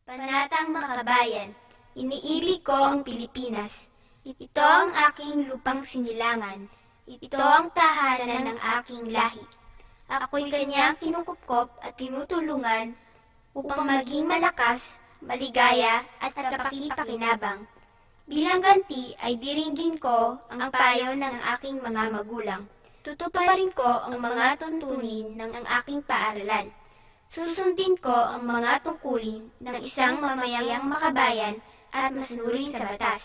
Panatang Makabayan, iniibig ko ang Pilipinas. Ito ang aking lupang sinilangan. Ito ang tahanan ng aking lahi. Ako'y kanyang kinukupkop at tinutulungan upang maging malakas, maligaya at kapakipakinabang. Bilang ganti ay diringgin ko ang payo ng aking mga magulang. Tutuparin ko ang mga tuntunin ng aking paaralan. Susundin ko ang mga tungkulin ng isang mamayang makabayan at masunuri sa batas.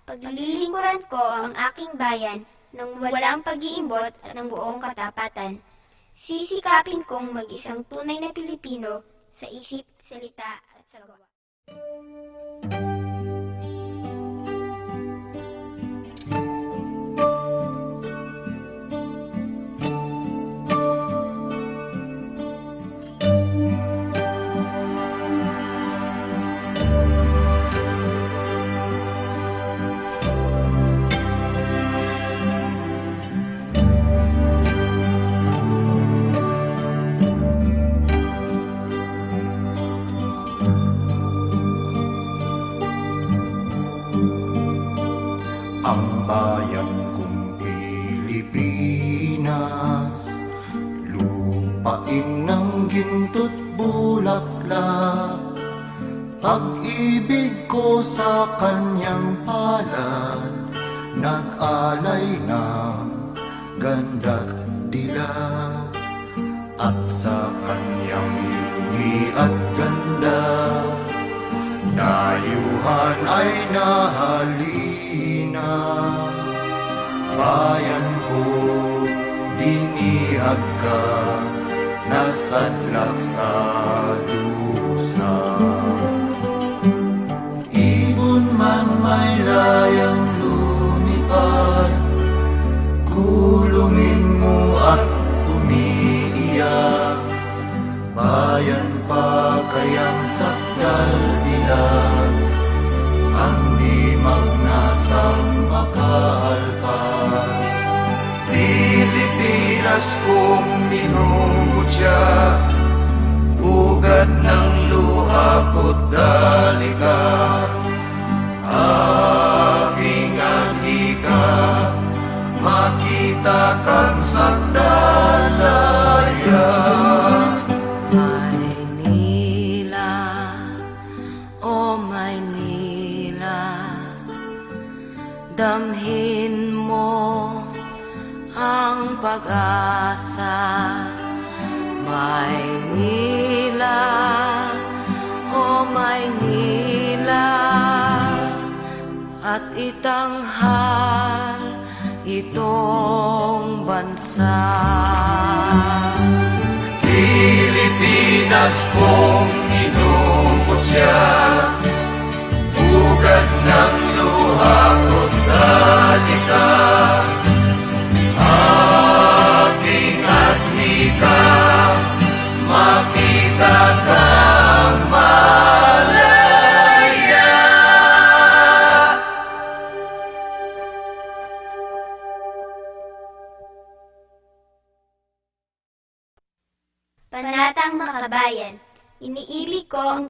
Paglilingkuran ko ang aking bayan ng walang pag-iimbot at ng buong katapatan. Sisikapin kong mag-isang tunay na Pilipino sa isip, salita at sa gawa. Ang bayan kong Pilipinas, lupain ng ginto't bulaklak. Pag-ibig ko sa kanyang palad, nag-alay ng ganda't dilag. At sa kanyang yumi at ganda, dayuhan ay nahalina. Bayan ko, dinihag ka, nasadlak sa dusa. Ibon man may layang lumipad, kulungin mo at umiiyak. Bayan pa kayang sakdal dilag, ang limag nasang makaalpas. Pilipinas kong minumutya, ugat ng luha ko't dalika. Aking antika, makita kang sakdalaya. Maynila, o Maynila, damhin mo ang pag-asa. Maynila, o Maynila, at itanghal itong bansa. Pilipinas kong minumutya, ugat ng luha ko't dalika. Aking atnika, makita kang malaya. Panatang Makabayan, iniibig ko ang